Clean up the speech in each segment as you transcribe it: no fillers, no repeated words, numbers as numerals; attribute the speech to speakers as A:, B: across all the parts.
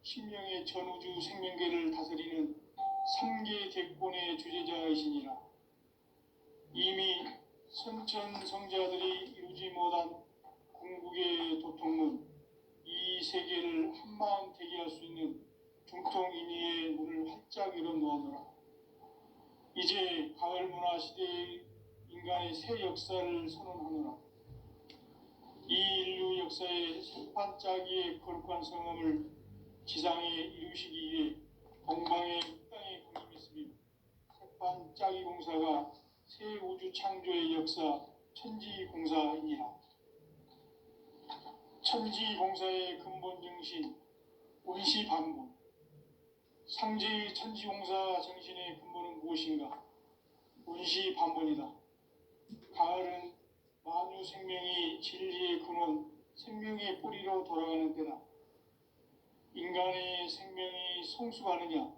A: 신명의 전우주 생명계를 다스리는 3계 대권의 주제자이시니라. 이미 선천성자들이 이루지 못한 궁극의 도통문, 이 세계를 한마음 대기할 수 있는 중통인의의 문을 활짝 열어놓아노라. 이제 가을 문화 시대의 인간의 새 역사를 선언하노라. 이 인류 역사의 새반짝이의 거룩한 성함을 지상에 이루시기 위해 동방의 땅에 군림했으며 새반짝이 공사가 새 우주 창조의 역사 천지공사이니라. 천지공사의 근본 정신 운시반본. 상제의 천지공사 정신의 근본은 무엇인가? 운시반본이다. 가을은 만유 생명이 진리의 근원, 생명의 뿌리로 돌아가는 때다. 인간의 생명이 성숙하느냐,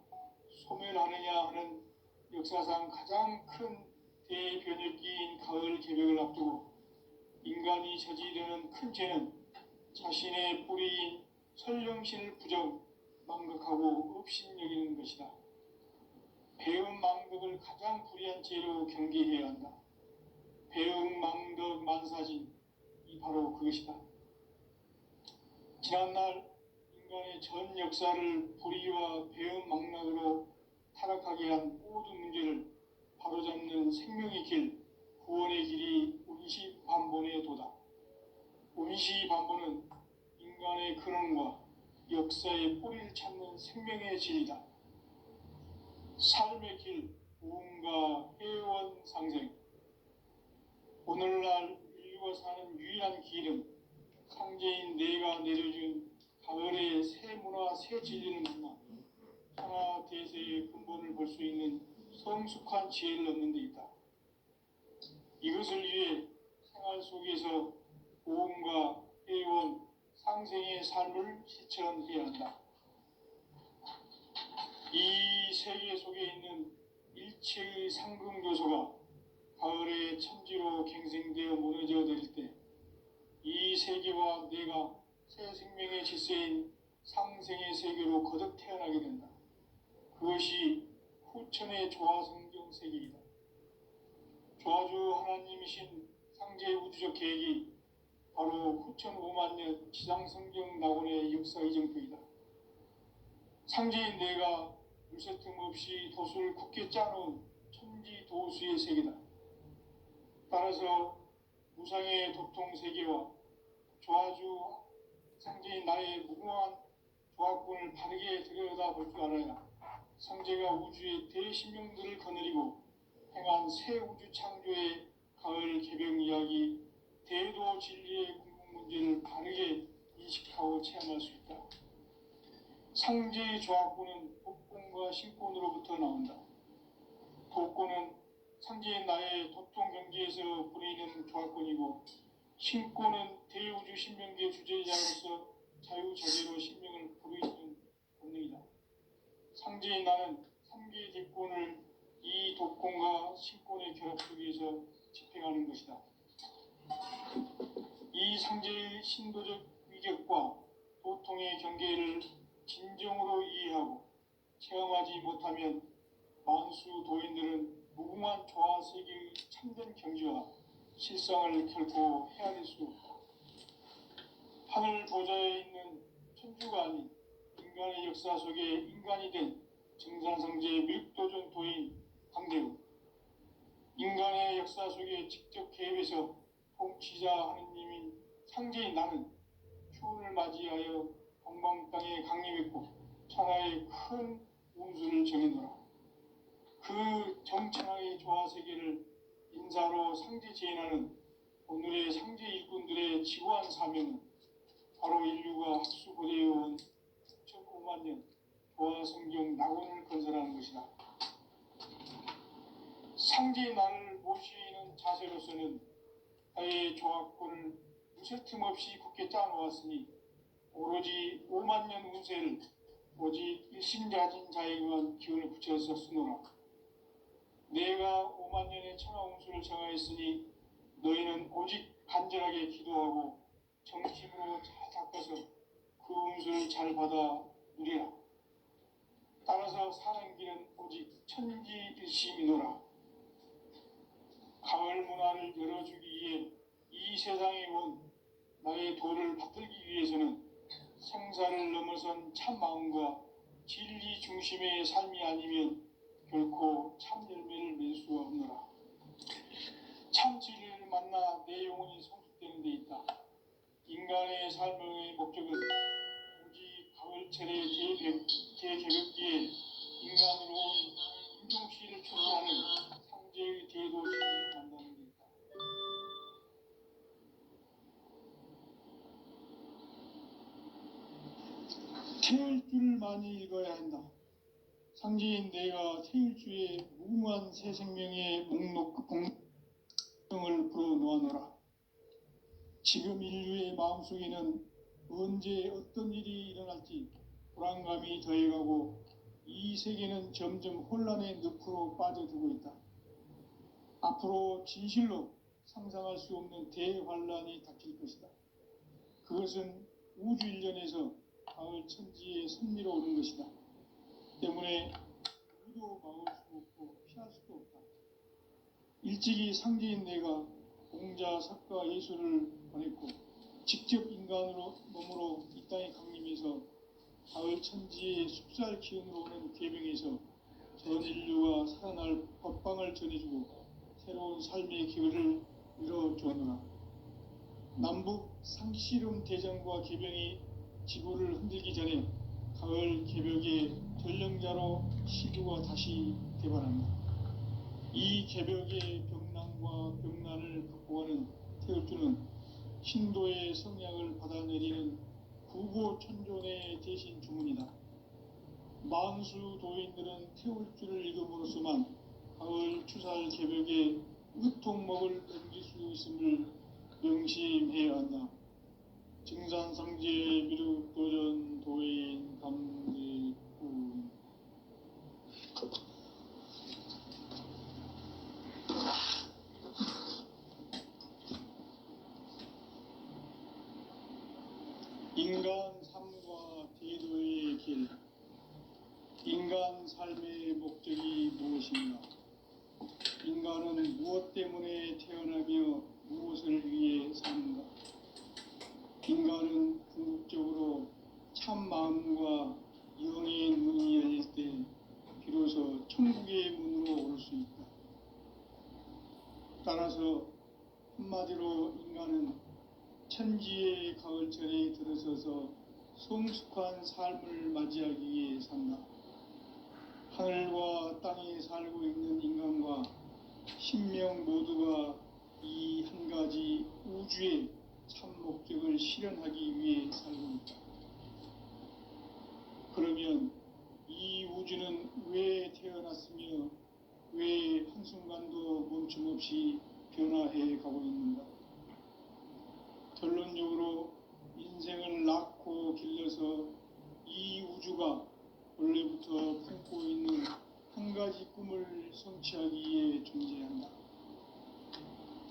A: 소멸하느냐 하는 역사상 가장 큰 대변혁기인 가을 개벽을 앞두고 인간이 저지르는 큰 죄는 자신의 뿌리인 설령신을 부정, 망각하고 업신여기는 것이다. 배음 망덕을 가장 불의한 죄로 경계해야 한다. 배음 망덕 만사진, 이 바로 그것이다. 지난날 인간의 전 역사를 불의와 배음 망락으로 타락하게 한 모든 문제를 바로잡는 생명의 길, 구원의 길이 운시반본의 도다. 운시반본은 인간의 근원과 역사의 뿌리를 찾는 생명의 진리다. 삶의 길, 부흥과 회원 상생. 오늘날 인류가 사는 유일한 길은 상제인 내가 내려준 가을의 새 문화, 새 진리를 만나 천하 대세의 근본을 볼 수 있는 성숙한 지혜를 얻는 데 있다. 이것을 위해 생활 속에서 보험과 회원, 상생의 삶을 실천해야 한다. 이 세계 속에 있는 일체의 상금 요소가 가을의 천지로 갱생되어 무너져 내릴 때 이 세계와 내가 새 생명의 질서인 상생의 세계로 거듭 태어나게 된다. 그것이 후천의 조화성경 세계이다. 조화주 하나님이신 상제의 우주적 계획이 바로 후천 5만 년 지상성경 낙원의 역사 이정표이다. 상제인 내가 물새 틈 없이 도수를 굳게 짜놓은 천지 도수의 세계다. 따라서 무상의 도통 세계와 조화주 상제인 나의 무궁한 조합군을 바르게 들여다볼 줄 알아야 상제가 우주의 대신명들을 거느리고 행한 새 우주 창조의 가을 개벽 이야기, 대도 진리의 궁극 문제를 바르게 인식하고 체험할 수 있다. 상제의 조합군은 복권과 신권으로부터 나온다. 복권은 상제인 나의 도통 경지에서 부리는 조합권이고, 신권은 대우주 신명계 주제자로서 자유자재로 신명을 부르시는 본능이다. 상제인 나는 3개의 대권을 이 도권과 신권의 결합 속에서 집행하는 것이다. 이 상제의 신도적 위격과 도통의 경계를 진정으로 이해하고 체험하지 못하면 만수 도인들은 무궁한 조화 세계의 참된 경지와 실상을 결코 헤아릴 수 없다. 하늘 보좌에 있는 천주가 아닌 인간의 역사 속에 인간이 된 정산상제의 밀도전 도인 강대우, 인간의 역사 속에 직접 개입해서 통치자 하느님인 상제인 나는 추운을 맞이하여 동방 땅에 강림했고 천하의 큰 운수를 정해놓으라. 그 정천하의 조화세계를 인사로 상제 제인하는 오늘의 상제 일꾼들의 지구한 사명은 바로 인류가 학수고대해온 9,5만 년 조화성경 낙원을 건설하는 것이다. 상제의 나를 모시는 자세로서는 나의 조합권을 무쇠 틈 없이 굳게 짜놓았으니 오로지 5만 년 운세를 오직 일심자진 자에게만 기운을 붙여서 쓰노라. 내가 5만 년의 천하 운수를 정하였으니 너희는 오직 간절하게 기도하고 정식으로 잘 닦아서 그 운수를 잘 받아 누리라. 따라서 사는 길은 오직 천지일심이노라. 가을 문화를 열어주기 위해 이 세상에 온 나의 도를 받들기 위해서는 생사를 넘어선 참 마음과 진리 중심의 삶이 아니면 결코 참 열매를 맺을 수가 없노라. 참 진리를 만나 내 영혼이 성숙되는 데 있다. 인간의 삶의 목적은 오직 가을철의 대개벽기에 인간으로 온 인종씨를 초래하는 상제의 대도시를 만나는 데 있다. 태울 줄을 많이 읽어야 한다. 상제인 내가 태울 주의 무궁한 새 생명의 공명을 불어 놓아노라. 지금 인류의 마음속에는 언제 어떤 일이 일어날지 불안감이 더해가고 이 세계는 점점 혼란의 늪으로 빠져들고 있다. 앞으로 진실로 상상할 수 없는 대환란이 닥칠 것이다. 그것은 우주 일련에서 가을 천지에 선미로 오는 것이다. 때문에 누구도 막을 수 없고 피할 수도 없다. 일찍이 상제인 내가 공자, 석가, 예수를 보냈고 직접 인간으로 몸으로 이 땅에 강림해서 가을 천지의 숲살 기운으로 오는 계명에서 전 인류가 살아날 법방을 전해주고 새로운 삶의 기회를 이뤄주었노라. 남북 상씨름 대전과 계병이 지구를 흔들기 전에 가을 개벽의 전령자로 시두가 다시 개발한다. 이 개벽의 병난과 병난을 극복하는 태울주는 신도의 성약을 받아내리는 구고천존의 대신 주문이다. 만수 도인들은 태울주를 읽음으로써만 가을 추살 개벽의 으통목을 넘길 수 있음을 명심해야 한다. 증산상제 미륵도전 도인 감리꾼. 인간 삶과 대도의 길. 인간 삶의 목적이 무엇인가? 인간은 무엇 때문에 태어나며 무엇을 위해 사는가? 인간은 궁극적으로 참 마음과 영의 문이 열릴 때 비로소 천국의 문으로 올 수 있다. 따라서 한마디로 인간은 천지의 가을철에 들어서서 성숙한 삶을 맞이하기 위해 산다. 하늘과 땅에 살고 있는 인간과 신명 모두가 이 한 가지 우주의 참 목적을 실현하기 위해 살고 있다. 그러면 이 우주는 왜 태어났으며 왜 한순간도 멈춤없이 변화해 가고 있는가? 결론적으로 인생을 낳고 길러서 이 우주가 원래부터 품고 있는 한 가지 꿈을 성취하기 위해 존재한다.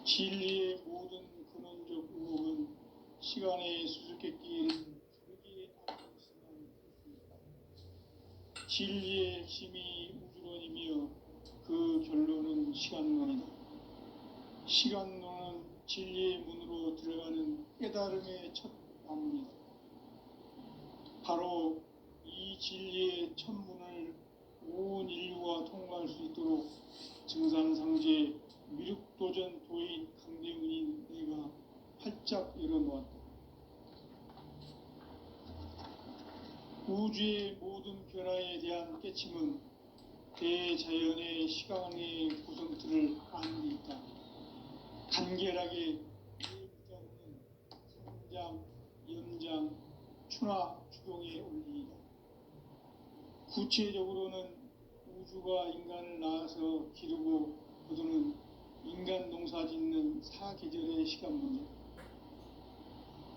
A: 진리의 모든 근원적 의혹은 시간의 수수께끼에는 다르게 알고 있으면 풀 수 있다. 진리의 핵심이 우주론이며 그 결론은 시간론이다. 시간론은 진리의 문으로 들어가는 깨달음의 첫 방문이다. 바로 이 진리의 첫 문을 온 인류가 통과할 수 있도록 증산상제 미륵도전 도인 강대훈인 내가 활짝 열어놓았다. 우주의 모든 변화에 대한 깨침은 대자연의 시간의 구성틀을 아는 데 있다. 간결하게 이 문자로는 상장, 염장, 추나 추동의 원리이다. 구체적으로는 우주가 인간을 낳아서 기르고 거두는 인간 농사 짓는 사계절의 시간 문제.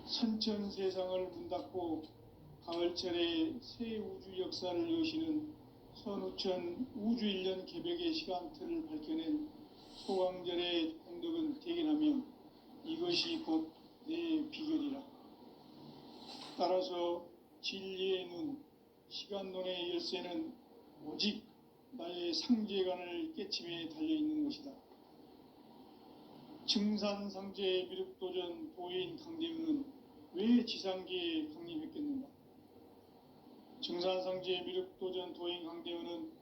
A: 선천 세상을 문 닫고 가을철에 새 우주 역사를 여시는 선우천 우주일년 개벽의 시간틀을 밝혀낸 소강절의 공덕은 대견하며 이것이 곧 내 비결이라. 따라서 진리의 눈, 시간론의 열쇠는 오직 나의 상제관을 깨침에 달려있는 것이다. 증산상제 미륵도전 도인 강대우는 왜 지상계에 강림했겠는가? 증산상제 미륵도전 도인 강대우는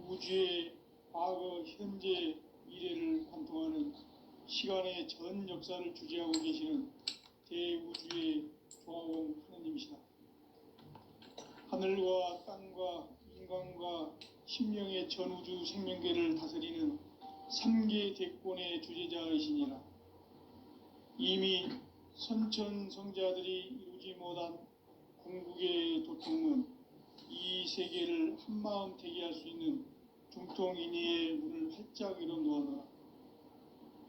A: 우주의 과거, 현재, 미래를 관통하는 시간의 전 역사를 주재하고 계시는 대우주의 조화원 하느님이시다. 하늘과 땅과 인간과 신명의 전우주 생명계를 다스리는 3계 대권의 주재자이시니라. 이미 선천성자들이 이루지 못한 궁극의 도통은 이 세계를 한마음 되게 할 수 있는 중통인의의 문을 활짝 열어 놓아노라.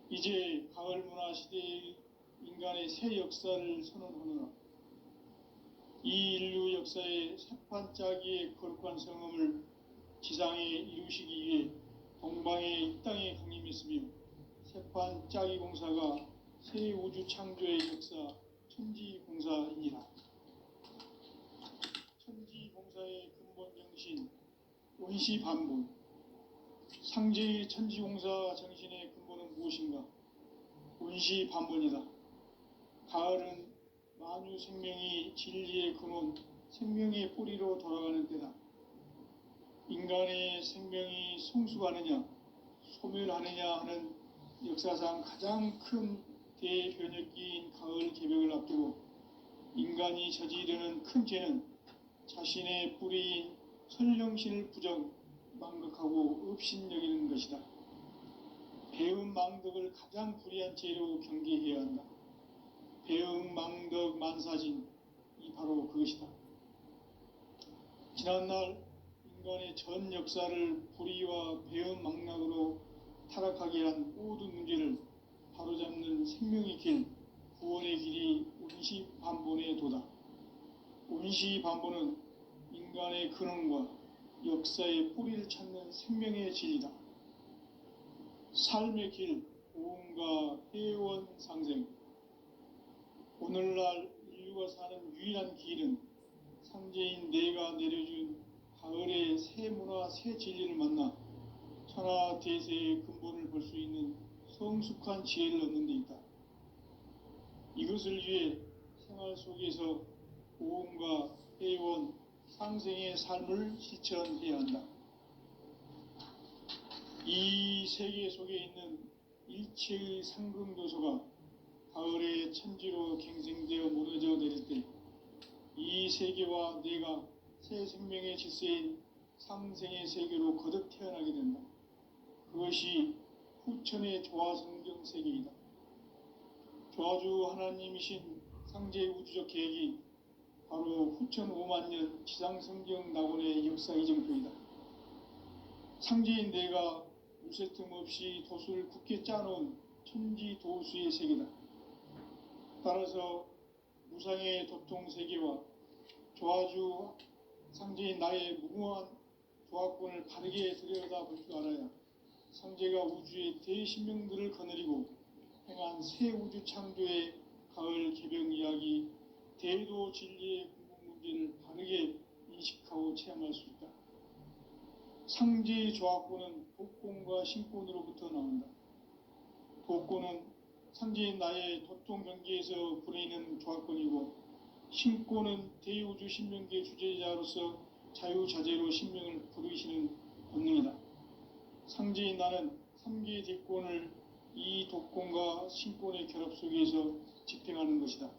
A: 이제 가을 문화 시대의 인간의 새 역사를 선언하노라. 이 인류 역사의 새판짜기의 거룩한 성음을 지상에 이루시기 위해 동방의 이 땅에 강림했으며 새판짜기 공사가 새 우주 창조의 역사 천지공사이니라. 천지공사의 근본 정신 원시반본. 상제의 천지공사 정신의 근본은 무엇인가? 원시반본이다. 가을은 만유 생명이 진리의 근원, 생명의 뿌리로 돌아가는 때다. 인간의 생명이 성숙하느냐, 소멸하느냐 하는 역사상 가장 큰 대변혁기인 가을 개벽을 앞두고 인간이 저지르는 큰 죄는 자신의 뿌리인 설령신을 부정, 망극하고 업신여기는 것이다. 배음 망덕을 가장 불의한 죄로 경계해야 한다. 배음 망덕 만사진이 바로 그것이다. 지난날 인간의 전 역사를 불의와 배음 망락으로 타락하게 한 모든 문제를 바로잡는 생명의 길, 구원의 길이 온시반본의 도다. 온시반본은 인간의 근원과 역사의 뿌리를 찾는 생명의 진리다. 삶의 길, 고음과 회원 상생. 오늘날 인류가 사는 유일한 길은 상제인 내가 내려준 가을의 새 문화, 새 진리를 만나 천하 대세의 근본을 볼 수 있는 성숙한 지혜를 얻는 데 있다. 이것을 위해 생활 속에서 고음과 회원, 상생의 삶을 실천해야 한다. 이 세계 속에 있는 일체의 상금도소가 가을의 천지로 갱생되어 무너져 내릴 때 이 세계와 내가 새 생명의 질서인 상생의 세계로 거듭 태어나게 된다. 그것이 후천의 조화성경 세계이다. 조화주 하나님이신 상제 우주적 계획이 바로 후천 5만년 지상성경 낙원의 역사 이정표이다. 상제인 내가 무쇠 틈 없이 도수를 굳게 짜놓은 천지도수의 세계다. 따라서 무상의 도통 세계와 조화주 상제인 나의 무궁한 조화권을 바르게 들여다볼 줄 알아야 상제가 우주의 대신명들을 거느리고 행한 새 우주 창조의 가을 개벽 이야기, 대도 진리의 궁극 문제를 바르게 인식하고 체험할 수 있다. 상제의 조화권은 도권과 신권으로부터 나온다. 도권은 상제인 나의 도통 경계에서 부리는 조화권이고, 신권은 대우주 신명계 주제자로서 자유자재로 신명을 부르시는 본능이다. 상제인 나는 3계 대권을 이 도권과 신권의 결합 속에서 집행하는 것이다.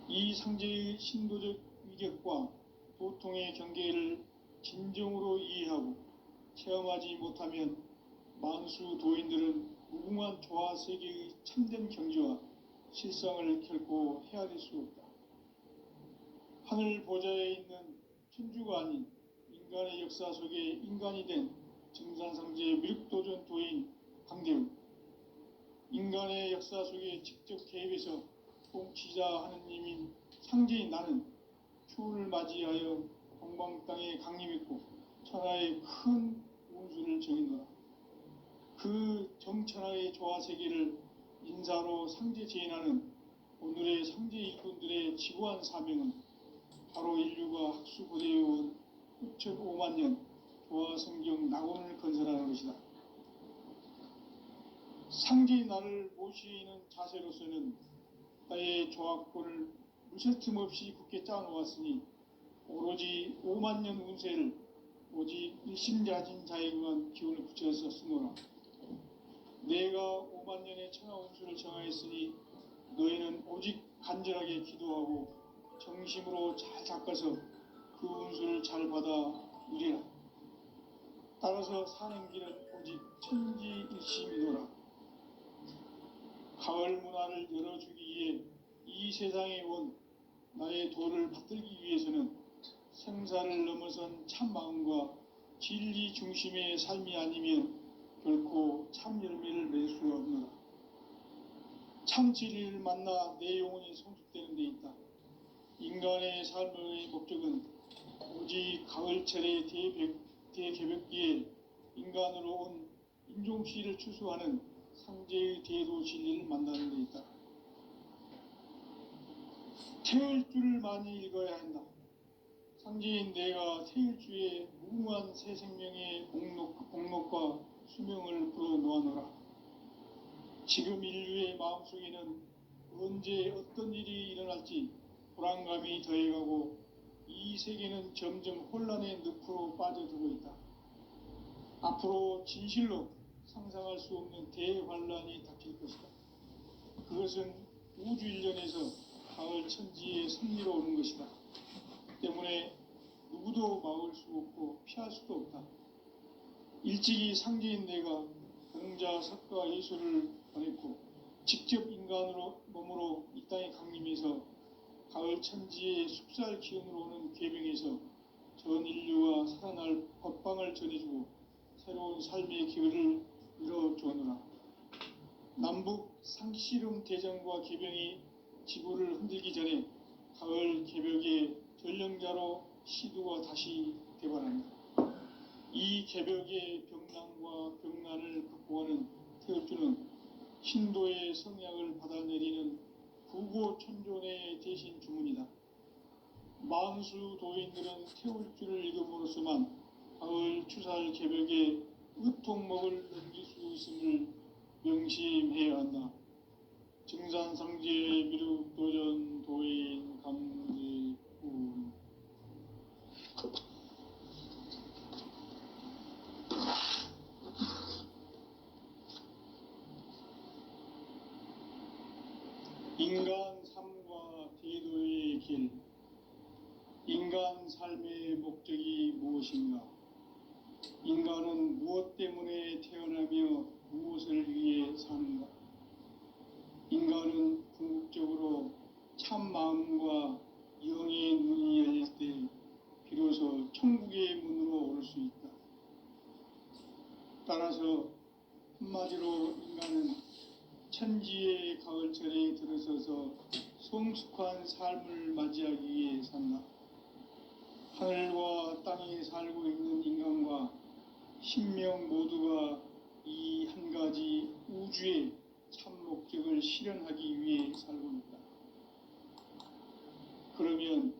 A: 이 상제의 신도적 위격과 도통의 경계를 진정으로 이해하고 체험하지 못하면 만수 도인들은 무궁한 조화 세계의 참된 경지와 실상을 결코 헤아릴 수 없다. 하늘 보좌에 있는 천주가 아닌 인간의 역사 속에 인간이 된 증산상제 미륵도전 도인 강대우. 인간의 역사 속에 직접 개입해서 통치자 하느님인 상제인 나는 추운을 맞이하여 동방 땅에 강림했고 천하의 큰 운수를 정인노라. 그 정천하의 조화세계를 인사로 상제 제인하는 오늘의 상제 일꾼들의 지구한 사명은 바로 인류가 학수고대해온 6,5만 년 조화성경 낙원을 건설하는 것이다. 상제의 나를 모시는 자세로서는 나의 조합권을 무쇠틈 없이 굳게 짜놓았으니 오로지 5만 년 운세를 오직 일심자진 자에게만 기운을 붙여서 쓰노라. 내가 5만 년의 천하 운수를 정하였으니 너희는 오직 간절하게 기도하고 정심으로 잘 닦아서 그 운수를 잘 받아 누리라. 따라서 사는 길은 오직 천지일심이노라. 가을 문화를 열어주기 위해 이 세상에 온 나의 도를 받들기 위해서는 생사를 넘어선 참마음과 진리 중심의 삶이 아니면 결코 참 열매를 맺을 수가 없노라. 참 진리를 만나 내 영혼이 성숙되는 데 있다. 인간의 삶의 목적은 오직 가을철의 대개벽기에 인간으로 온 인종씨를 추수하는 상제의 대도 진리를 만나는 데 있다. 태을주를 많이 읽어야 한다. 상제인 내가 태을주의 무궁한 새 생명의 복록과 수명을 불어놓아노라. 지금 인류의 마음속에는 언제 어떤 일이 일어날지 불안감이 더해가고 이 세계는 점점 혼란의 늪으로 빠져들고 있다. 앞으로 진실로 상상할 수 없는 대환란이 닥칠 것이다. 그것은 우주 일련에서 가을 천지의 섭리로 오는 것이다. 때문에 누구도 막을 수 없고 피할 수도 없다. 일찍이 상제인 내가 공자, 석가, 예수를 보냈고 직접 인간으로 몸으로 이 땅에 강림해서 가을 천지의 숲살 기운으로 오는 궤병에서 전 인류가 살아날 법방을 전해주고 새로운 삶의 기회를 열어주었노라. 남북 상씨름 대전과 궤병이 지구를 흔들기 전에 가을 개벽의 전령자로 시두가 다시 되관한다. 이 개벽의 병난과 병난을 극복하는 태엽주는 신도의 성약을 받아내리는 부고천존의 대신 주문이다. 만수 도인들은 태울주를 읽음으로써만 가을 추살 개벽의 으통목을 넘길 수 있음을 명심해야 한다. 증산상제 미륵도전 도인 강제군. 인간 삶과 대도의 길. 인간 삶의 목적이 무엇인가? 인간은 무엇 때문에 태어나며 무엇을 위해 사는가? 인간은 궁극적으로 참 마음과 영의 눈이 열릴 때 비로소 천국의 문으로 오를 수 있다. 따라서 한마디로 인간은 천지의 가을철에 들어서서 성숙한 삶을 맞이하기 위해 산다. 하늘과 땅에 살고 있는 인간과 신명 모두가 이 한 가지 우주의 참 목적을 실현하기 위해 살고 있다. 그러면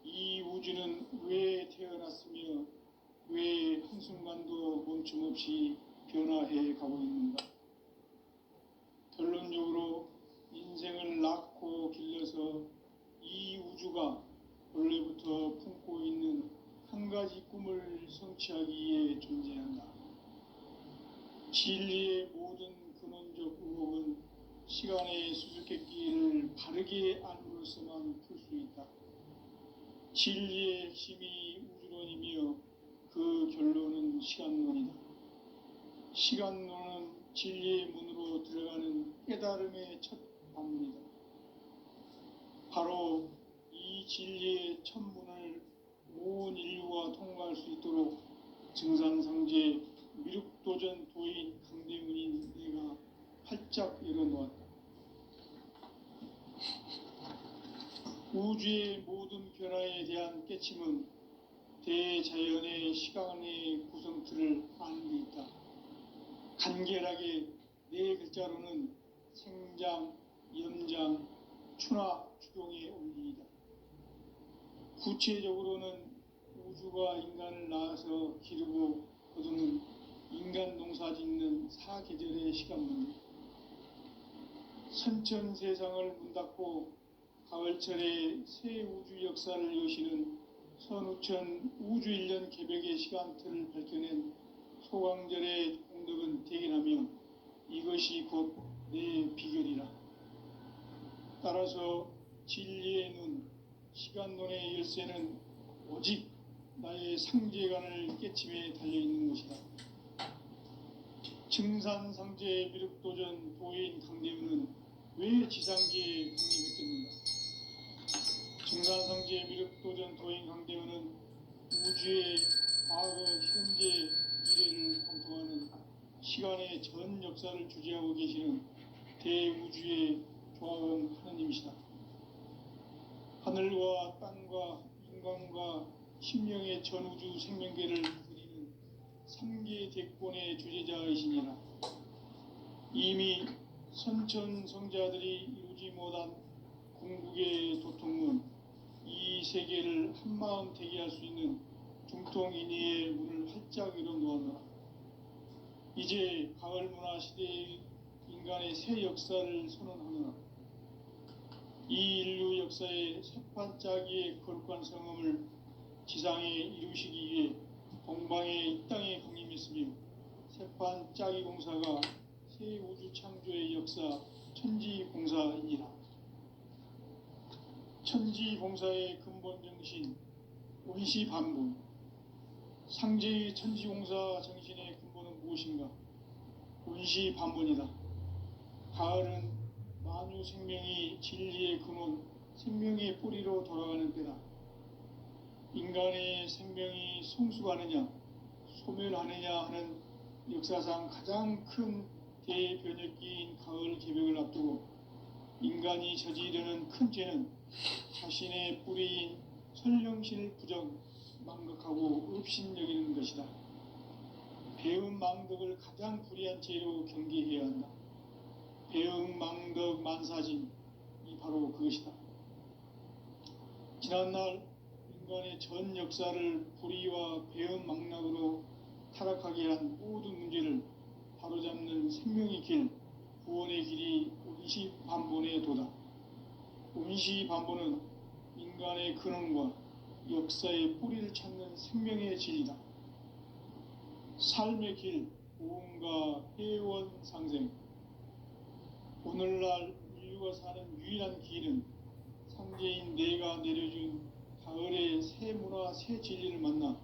A: 이 우주는 왜 태어났으며 왜 한순간도 멈춤없이 변화해 가고 있는가? 결론적으로 인생을 낳고 길러서 이 우주가 원래부터 품고 있는 한 가지 꿈을 성취하기 위해 존재한다. 진리의 모든 근원적 의혹은 시간의 수수께끼를 바르게 알므로서만 풀 수 있다. 진리의 핵심이 우주론이며 그 결론은 시간론이다. 시간론은 진리의 문으로 들어가는 깨달음의 첫 방문이다. 바로 이 진리의 첫 문을 온 인류가 통과할 수 있도록 증산상제 미륵도전 도인 강대문인 내가 활짝 열어놓았다. 우주의 모든 변화에 대한 깨침은 대자연의 시간의 구성틀을 아는 데 있다. 간결하게 네 글자로는 생장, 염장, 추나, 추동의 원리이다. 구체적으로는 우주가 인간을 낳아서 기르고 거두는 인간 농사 짓는 사계절의 시간문제, 선천 세상을 문 닫고 가을철에 새 우주 역사를 여시는 선우천 우주일년 개벽의 시간틀을 밝혀낸 소강절의 공덕은 대견하며 이것이 곧 내 비결이라. 따라서 진리의 눈, 시간론의 열쇠는 오직 나의 상제관을 깨침에 달려있는 것이다. 증산상제 미륵도전 도인 강대우는 왜 지상계에 강림했겠는가? 증산상제 미륵도전 도인 강대우는 우주의 과거, 현재, 미래를 관통하는 시간의 전 역사를 주재하고 계시는 대우주의 조화원 하느님이시다. 하늘과 땅과 인간과 심령의 전우주 생명계를 다스리는 삼계 대권의 주재자이시니라. 이미 선천성자들이 이루지 못한 궁극의 도통문, 이 세계를 한마음 되게 할 수 있는 중통인의의 문을 활짝 열어놓았노라. 이제 가을 문화 시대의 인간의 새 역사를 선언하노라. 이 인류 역사의 새판짜기의 거룩한 성음을 지상에 이루시기 위해 동방의 이 땅에 강림했으며 새판짜기 공사가 새 우주 창조의 역사 천지공사이니라. 천지공사의 근본 정신 원시반본, 상제의 천지공사 정신의 근본은 무엇인가? 원시반본이다. 가을은 만유 생명이 진리의 근원, 생명의 뿌리로 돌아가는 때다. 인간의 생명이 성숙하느냐, 소멸하느냐 하는 역사상 가장 큰 대변혁기인 가을 개벽을 앞두고 인간이 저지르는 큰 죄는 자신의 뿌리인 설령신을 부정, 망각하고 업신여기는 것이다. 배은 망덕을 가장 불의한 죄로 경계해야 한다. 배은 망덕 만사진이 바로 그것이다. 지난날 인간의 전 역사를 불의와 배은 망락으로 타락하게 한 모든 문제를 바로잡는 생명의 길, 구원의 길이 원시반본의 도다. 원시반본은 인간의 근원과 역사의 뿌리를 찾는 생명의 진리다. 삶의 길, 고음과 회원 상생. 오늘날 인류가 사는 유일한 길은 상제인 내가 내려준 가을의 새 문화, 새 진리를 만나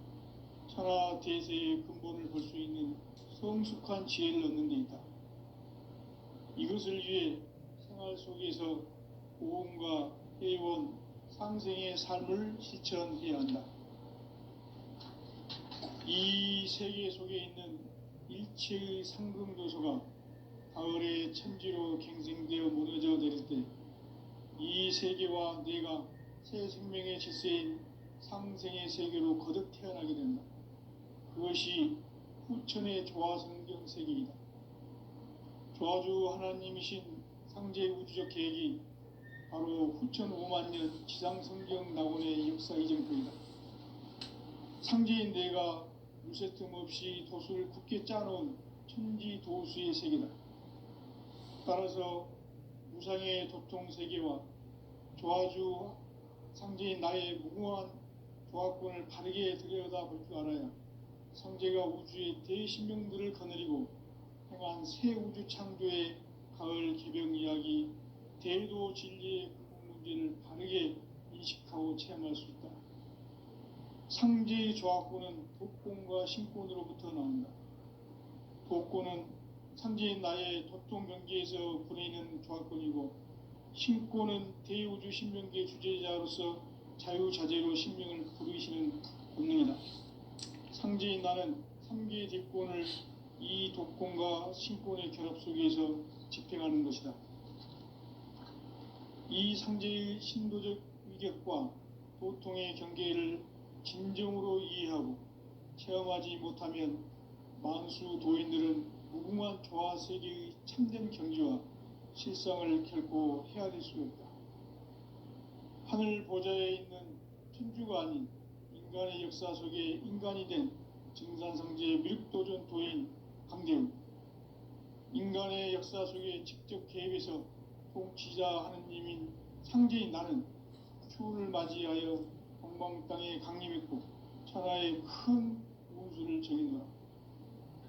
A: 천하 대세의 근본을 볼 수 있는 성숙한 지혜를 얻는 데 있다. 이것을 위해 생활 속에서 고음과 회원, 상생의 삶을 실천해야 한다. 이 세계 속에 있는 일체의 상금교소가 가을의 천지로 갱생되어 무너져 내릴 때 이 세계와 내가 새 생명의 질서인 상생의 세계로 거듭 태어나게 된다. 그것이 후천의 조화성경 세계이다. 조화주 하나님이신 상제 우주적 계획이 바로 후천 5만년 지상성경 낙원의 역사 이정표이다. 상제인 내가 무쇠틈 없이 도수를 굳게 짜놓은 천지도수의 세계다. 따라서 무상의 도통 세계와 조화주 상제인 나의 무궁한 조화권을 바르게 들여다볼 줄 알아야 상제가 우주의 대신명들을 거느리고 행한 새 우주 창조의 가을 개벽 이야기, 대도 진리의 근본 문제를 바르게 인식하고 체험할 수 있다. 상제의 조화권은 독권과 신권으로부터 나온다. 독권은 상제인 나의 도통 경계에서 부리는 조화권이고, 신권은 대우주 신명계 주제자로서 자유자재로 신명을 부르시는 본능이다. 상제인 나는 3개의 대권을 이 독권과 신권의 결합 속에서 집행하는 것이다. 이 상제의 신도적 위격과 도통의 경계를 진정으로 이해하고 체험하지 못하면 만수 도인들은 무궁한 조화 세계의 참된 경지와 실상을 결코 헤아릴 수 없다. 하늘 보좌에 있는 천주가 아닌 인간의 역사 속에 인간이 된 증산성제 밀도전 도인 강대훈, 인간의 역사 속에 직접 개입해서 통치자 하느님인 상제인 나는 추후를 맞이하여 동방 땅에 강림했고 천하의 큰 운수를 정했노라.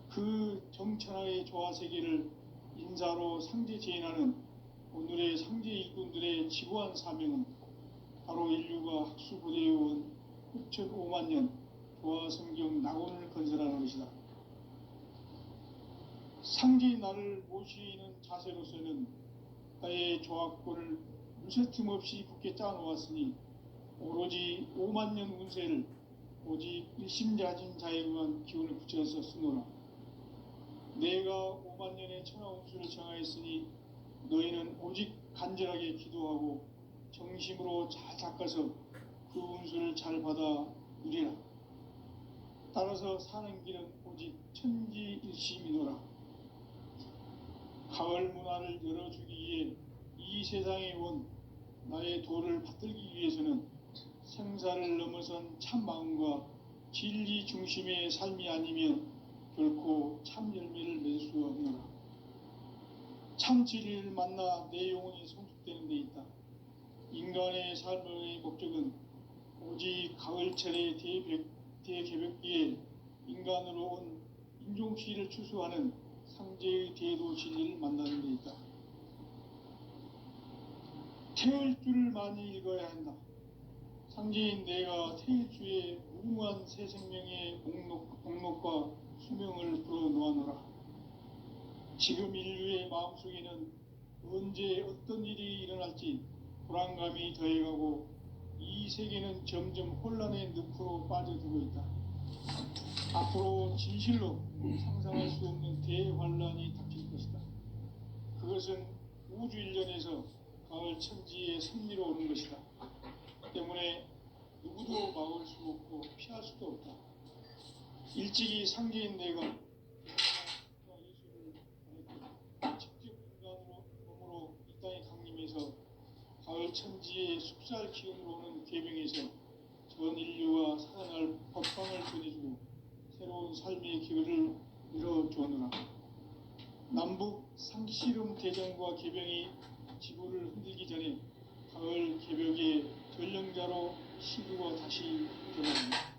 A: 그 정천하의 조화세계를 인사로 상제 제인하는 오늘의 상제 일꾼들의 지구한 사명은 바로 인류가 학수부대에 온 6,5만 년 조화성경 낙원을 건설하는 것이다. 상제인 나를 모시는 자세로서는 나의 조합권을 무쇠틈 없이 굳게 짜놓았으니 오로지 5만 년 운세를 오직 일심자진 자에게만 기운을 붙여서 쓰노라. 내가 5만 년의 천하 운수를 정하였으니 너희는 오직 간절하게 기도하고 정심으로 잘 닦아서 그 운수를 잘 받아 누리라. 따라서 사는 길은 오직 천지일심이노라. 가을 문화를 열어주기 위해 이 세상에 온 나의 도를 받들기 위해서는 생사를 넘어선 참 마음과 진리 중심의 삶이 아니면 결코 참 열매를 맺을 수 없노라. 참 진리를 만나 내 영혼이 성숙되는 데 있다. 인간의 삶의 목적은 오직 가을철의 대개벽기에 인간으로 온 인종시를 추수하는 상제의 대도 진리를 만나는 데 있다. 태을 줄을 많이 읽어야 한다. 상제인 내가 태일주의 무궁한 새 생명의 목록과 수명을 풀어놓아노라. 지금 인류의 마음속에는 언제 어떤 일이 일어날지 불안감이 더해가고 이 세계는 점점 혼란의 늪으로 빠져들고 있다. 앞으로 진실로 상상할 수 없는 대환란이 닥칠 것이다. 그것은 우주 일련에서 가을 천지의 섭리로 오는 것이다. 때문에 누구도 막을 수 없고 피할 수도 없다. 일찍이 상제인 내가 예수를 전했고 직접 인간으로 몸으로 이 땅에 강림해서 가을 천지의 숲살 기운으로 오는 계병에서 전 인류와 살아날 법방을 전해주고 새로운 삶의 기회를 열어주었노라. 남북 상씨름 대전과 계병이 지구를 흔들기 전에 가을 개벽의 전령자로 시구가 다시 들어간다.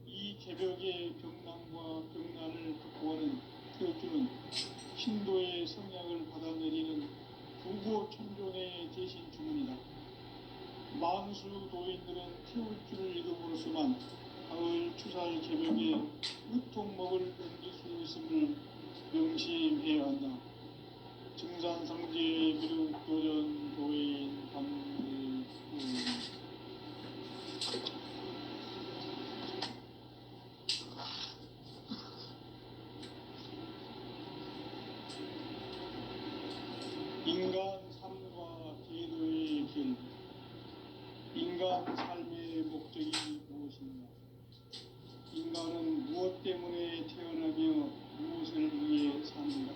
A: 이 개벽의 병난과 병난을 극복하는 태울주는 신도의 성약을 받아내리는 부고 천존의 대신 주문이다. 만수 도인들은 태울주를 읽음으로써만 가을 추살 개벽의 유통목을 넘길 수 있음을 명심해야 한다. 증산상제 미륵도전 도인 강대훈. 인간 삶과 제도의 길. 인간 삶의 목적이 무엇인가? 인간은 무엇 때문에 태어나며 무엇을 위해 사는가?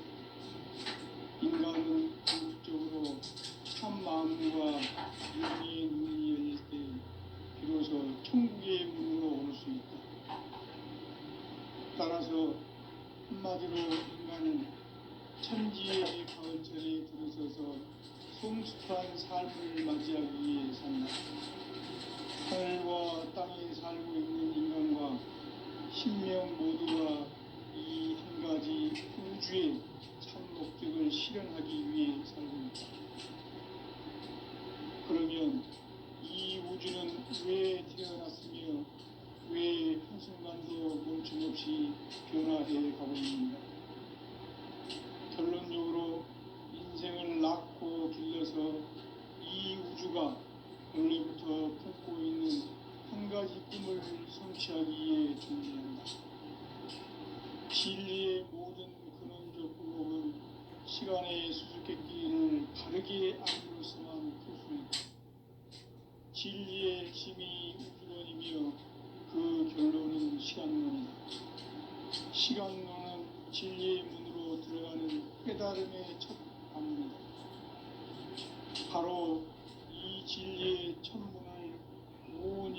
A: 인간은 궁극적으로 참 마음과 영의 눈이 열릴 때 비로소 천국의 문으로 올 수 있다. 따라서 한마디로 인간은 천지의 가을철에 들어서서 성숙한 삶을 맞이하기 위해 산다. 하늘과 땅에 살고 있는 인간과 신명 모두가 이 한 가지 우주의 참 목적을 실현하기 위해 살고 있다. 그러면 이 우주는 왜 태어났으며 왜 한순간도 멈춤없이 변화해 가고 있는가? 결론적으로 인생을 낳고 길러서 이 우주가 원래부터 품고 있는 한 가지 꿈을 성취하기 위해 존재한다. 진리의 모든 근원적 의혹은 시간의 수수께끼를 바르게 알고서만 풀 수 있다. 진리의 핵심이 우주론이며 그 결론은 시간론이다. 시간론은 진리의 문으로 들어가는 깨달음의 첫 방문이다. 바로 이 진리의 첫 문을 온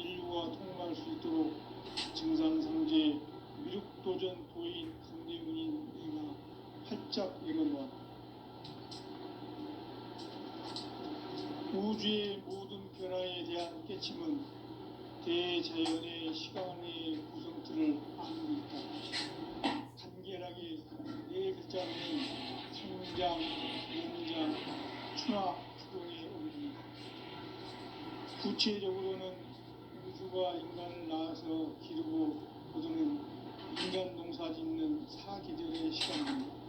A: 우주의 모든 변화에 대한 깨침은 대자연의 시간의 구성틀을 아는 있다. 간결하게 네 글자로는 성장, 연장, 충화, 구동의 의미입니다. 구체적으로는 우주가 인간을 낳아서 기르고 거두는 인간 농사 짓는 사계절의 시간입니다.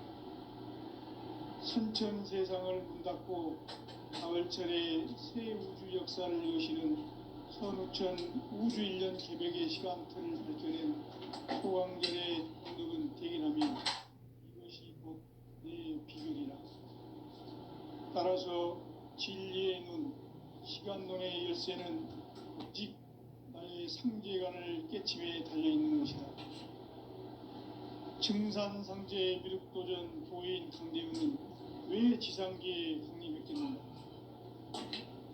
A: 선천 세상을 문 닫고 가을철에 새 우주 역사를 여시는 선우천 우주 1년 개벽의 시간틀을 밝혀낸 소강절의 언덕은 대견하며 이것이 곧 내 비결이라. 따라서 진리의 눈, 시간론의 열쇠는 오직 나의 상제관을 깨침에 달려있는 것이다. 증산상제 미륵도전 도인 강대은은 왜 지상계에 확립했겠는가?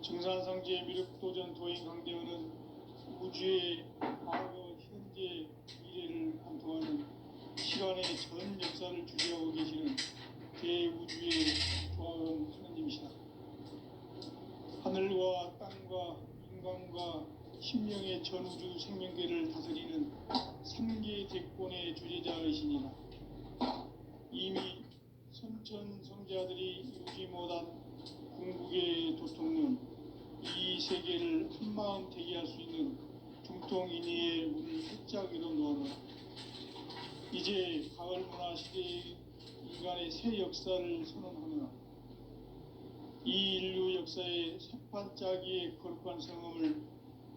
A: 증산상제 미륵도전 도인 강대은은 우주의 과거, 현재, 미래를 관통하는 시간의 전 역사를 주재하고 계시는 대우주의 조화원 하느님이시다. 하늘과 땅과 인간과 심령의 전우주 생명계를 다스리는 삼계 대권의 주제자이시니라. 이미 선천 성자들이 이루지 못한 궁극의 도통론, 이 세계를 한마음 대기할 수 있는 중통인의의 문을 활짝 열어놓아라. 이제 가을 문화 시대의 인간의 새 역사를 선언하노라. 이 인류 역사의 새판짜기의 거룩한 성음을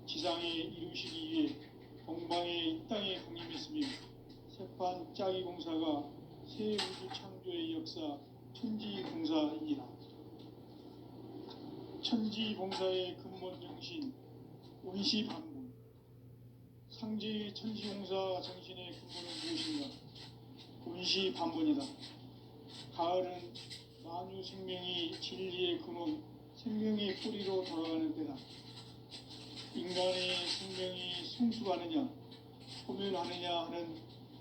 A: 지상에 이루시기 위해 동방의 이 땅에 강림했으며 새판짜기 공사가 새 우주 창조의 역사 천지봉사이니라. 천지봉사의 근본 정신 온시반본. 상제의 천지봉사 정신의 근본은 무엇인가? 온시반본이다. 가을은 만유 생명이 진리의 근원, 생명의 뿌리로 돌아가는 때다. 인간의 생명이 성숙하느냐, 소멸하느냐 하는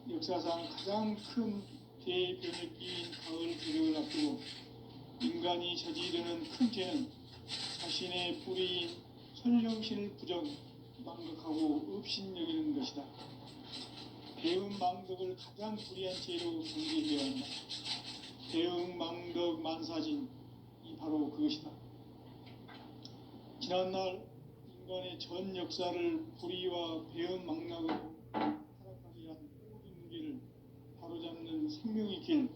A: 역사상 가장 큰 대변혁기인 가을 개벽을 앞두고 인간이 저지르는 큰 죄는 자신의 뿌리인 선령신을 부정, 망각하고 업신여기는 것이다. 배음 망덕을 가장 불의한 죄로 경계해야 한다. 배음 망덕 만사진, 이 바로 그것이다. 지난날 인간의 전 역사를 불의와 배음 망락으로 타락하게 한 모든 문제를 바로잡는 생명의 길,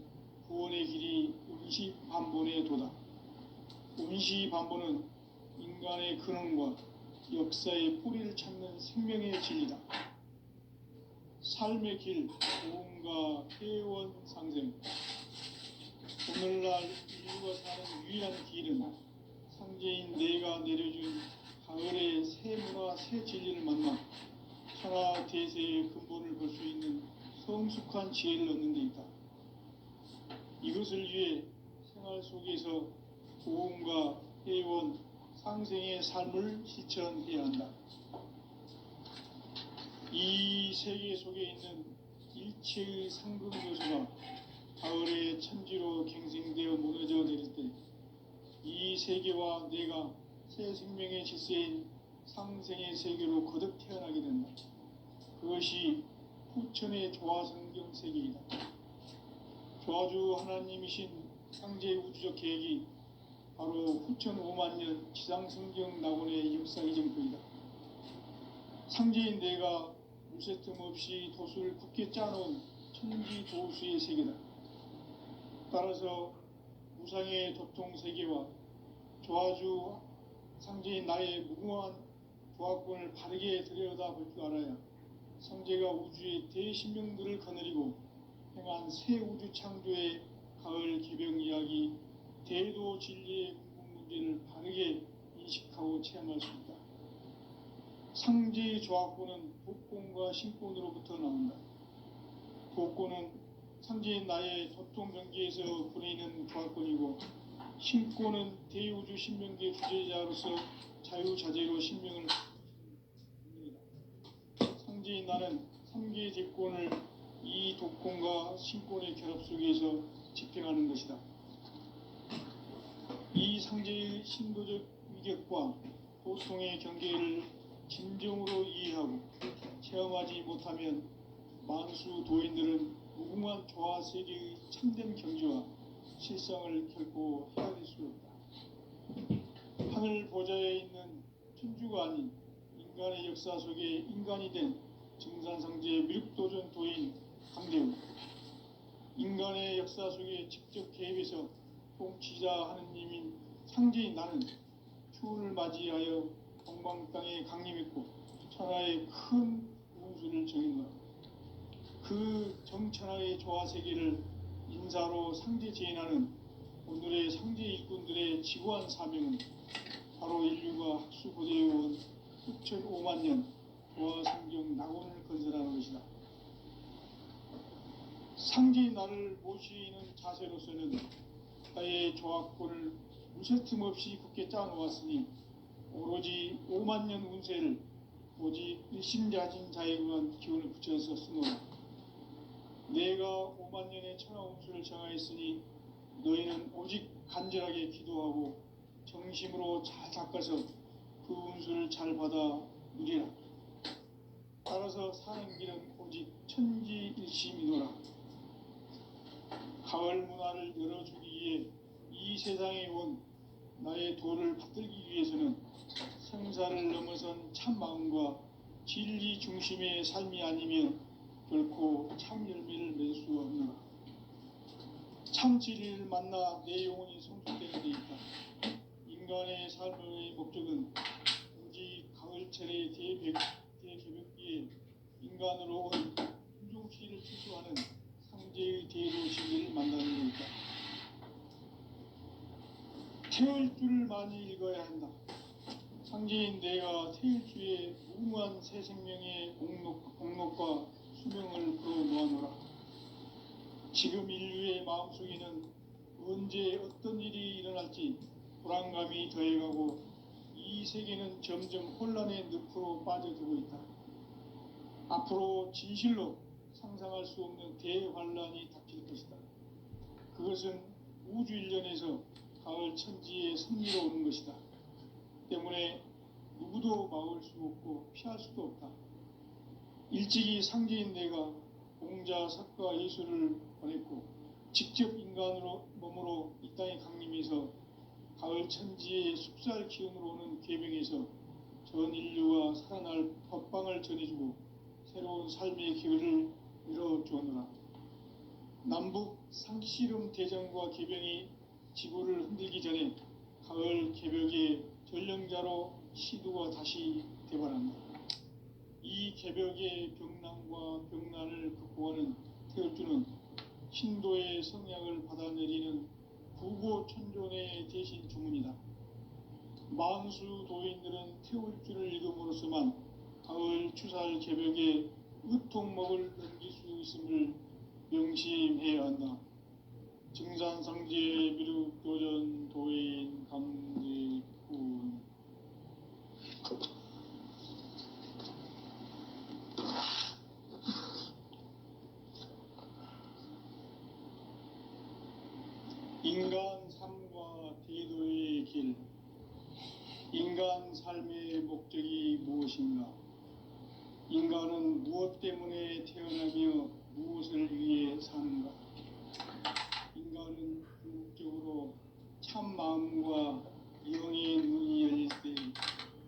A: 구원의 길이 온시반본의 도다. 온시반본은 인간의 근원과 역사의 뿌리를 찾는 생명의 진리다. 삶의 길, 고음과 회원 상생. 오늘날 인류가 사는 유일한 길은 상제인 내가 내려준 가을의 새 문화, 새 진리를 만나 천하 대세의 근본을 볼 수 있는 성숙한 지혜를 얻는 데 있다. 이것을 위해 생활 속에서 고음과 회원, 상생의 삶을 실천해야 한다. 이 세계 속에 있는 일체의 상급 요소가 가을의 천지로 갱생되어 무너져 내릴 때 이 세계와 내가 새 생명의 질서인 상생의 세계로 거듭 태어나게 된다. 그것이 후천의 조화성경 세계이다. 조화주 하나님이신 상제 우주적 계획이 바로 후천 5만년 지상성경 낙원의 역사의 정토이다. 상제인 내가 물새틈 없이 도수를 굳게 짜놓은 천지 도수의 세계다. 따라서 무상의 도통 세계와 조화주 상제인 나의 무궁한 조화권을 바르게 들여다볼 줄 알아야 상제가 우주의 대신명들을 거느리고 행한 새 우주 창조의 가을 개벽 이야기, 대도 진리의 궁극 문제를 바르게 인식하고 체험할 수 있다. 상제의 조화권은 독권과 신권으로부터 나온다. 독권은 상제인 나의 도통경계에서 보내는 조화권이고, 신권은 대우주 신명계 주제자로서 자유자재로 신명을 합니다. 상제인 나는 3개의 대권을 이 독권과 신권의 결합 속에서 집행하는 것이다. 이 상제의 신도적 희격과 고통의 경계를 진정으로 이해하고 체험하지 못하면 만수 도인들은 무궁한 조화 세계의 참된 경지와 실상을 결코 헤아릴 수 없다. 하늘 보좌에 있는 천주가 아닌 인간의 역사 속에 인간이 된 증산상제 미륵도전 도인 강대우, 인간의 역사 속에 직접 개입해서 통치자 하느님인 상제인 나는 추운을 맞이하여 동방 땅에 강림했고 천하의 큰 운수를 정했노라. 그 정천하의 조화 세계를 인사로 상제 제인하는 오늘의 상제 일꾼들의 지구한 사명은 바로 인류가 학수고대에 온 6,5만 년 조화 성경 낙원을 건설하는 것이다. 상제인 나를 모시는 자세로서는 나의 조화권을 무쇠틈 없이 굳게 짜놓았으니 오로지 5만 년 운세를 오직 일심자진 자에게만 기운을 붙여서 쓰노라. 내가 5만 년의 천하 운수를 정하였으니 너희는 오직 간절하게 기도하고 정심으로 잘 닦아서 그 운수를 잘 받아 누리라. 따라서 사는 길은 오직 천지일심이노라. 가을 문화를 열어주기 위해 이 세상에 온 나의 도를 받들기 위해서는 생사를 넘어선 참 마음과 진리 중심의 삶이 아니면 결코 참 열매를 맺을 수 없노라. 참 진리를 만나 내 영혼이 성숙되는 데 있다. 인간의 삶의 목적은 오직 가을철의 대개벽기에 인간으로 온 인종시를 추수하는 상제의 대도 진리를 만나는 데 있다. 태을주를 많이 읽어야 한다. 상제인 내가 태을주의 무궁한 새 생명의 공록과 수명을 풀어 모아노라. 지금 인류의 마음속에는 언제 어떤 일이 일어날지 불안감이 더해가고 이 세계는 점점 혼란의 늪으로 빠져들고 있다. 앞으로 진실로 상상할 수 없는 대환란이 닥칠 것이다. 그것은 우주 일련에서 가을 천지의 승리로 오는 것이다. 때문에 누구도 막을 수 없고 피할 수도 없다. 일찍이 상제인 내가 공자, 석가, 예수를 보냈고 직접 인간으로 몸으로 이 땅에 강림해서 가을 천지의 숲살 기운으로 오는 계명에서 전 인류가 살아날 법방을 전해주고 새로운 삶의 기회를 열어주었노라. 남북 상씨름 대전과 개병이 지구를 흔들기 전에 가을 개벽의 전령자로 시두가 다시 대발한다. 이 개벽의 병난과 병난을 극복하는 태을주는 신도의 성약을 받아내리는 구고천존의 대신 주문이다. 만수 도인들은 태을주를 읽음으로써만 가을 추살 개벽의 의통목을 넘길 수 있음을 명심해야 한다. 증산상제 미륵도전 도인 강제군. 인간 삶과 대도의 길. 인간 삶의 목적이 무엇인가? 인간은 무엇 때문에 태어나며 무엇을 위해 사는가? 인간은 궁극적으로 참 마음과 영의 눈이 열릴 때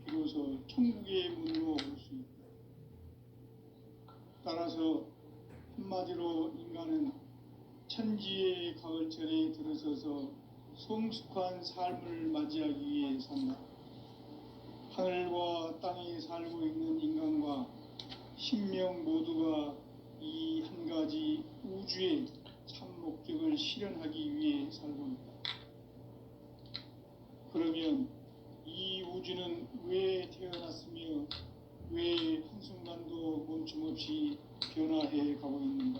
A: 비로소 천국의 문으로 올 수 있다. 따라서 한마디로 인간은 천지의 가을철에 들어서서 성숙한 삶을 맞이하기 위해 산다. 하늘과 땅에 살고 있는 인간과 신명 모두가 이 한 가지 우주의 참 목적을 실현하기 위해 살고 있다. 그러면 이 우주는 왜 태어났으며 왜 한순간도 멈춤없이 변화해 가고 있는가?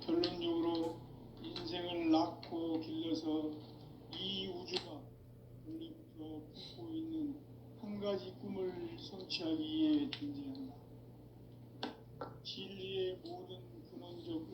A: 결론적으로 인생을 낳고 길러서 이 우주가 원래부터 품고 있는 한 가지 꿈을 성취하기 위해 존재한다. 진리의 모든 근원적